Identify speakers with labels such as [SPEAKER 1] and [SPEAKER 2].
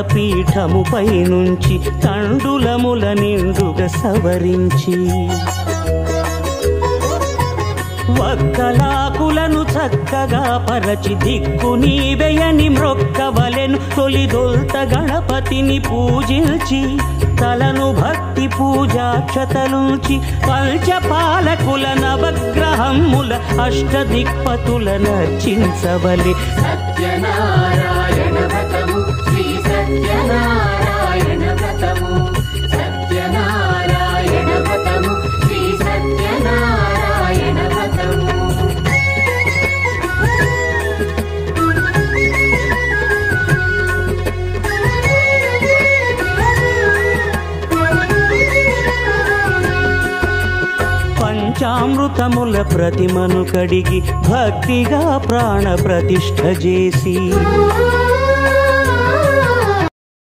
[SPEAKER 1] పీఠముపై నుంచి తండులముల నిండుగా సవరించి వక్కలాకులను చక్కగా పరచి దిక్కు నీవెయని మ్రొక్కవలెను తొలిదొల్త గణపతిని పూజించి తలను భక్తి పూజాక్షతలుంచి పంచపాలకుల నవగ్రహముల అష్టదిక్పతుల నర్చించవలె
[SPEAKER 2] సత్యనారాయణ వ్రతము శ్రీ సత్యనారాయణ వ్రతము సత్యనారాయణ వ్రతము శ్రీ సత్యనారాయణ వ్రతము
[SPEAKER 1] పంచామృతముల ప్రతిమను కడిగి భక్తిగా ప్రాణ ప్రతిష్ఠ చేసి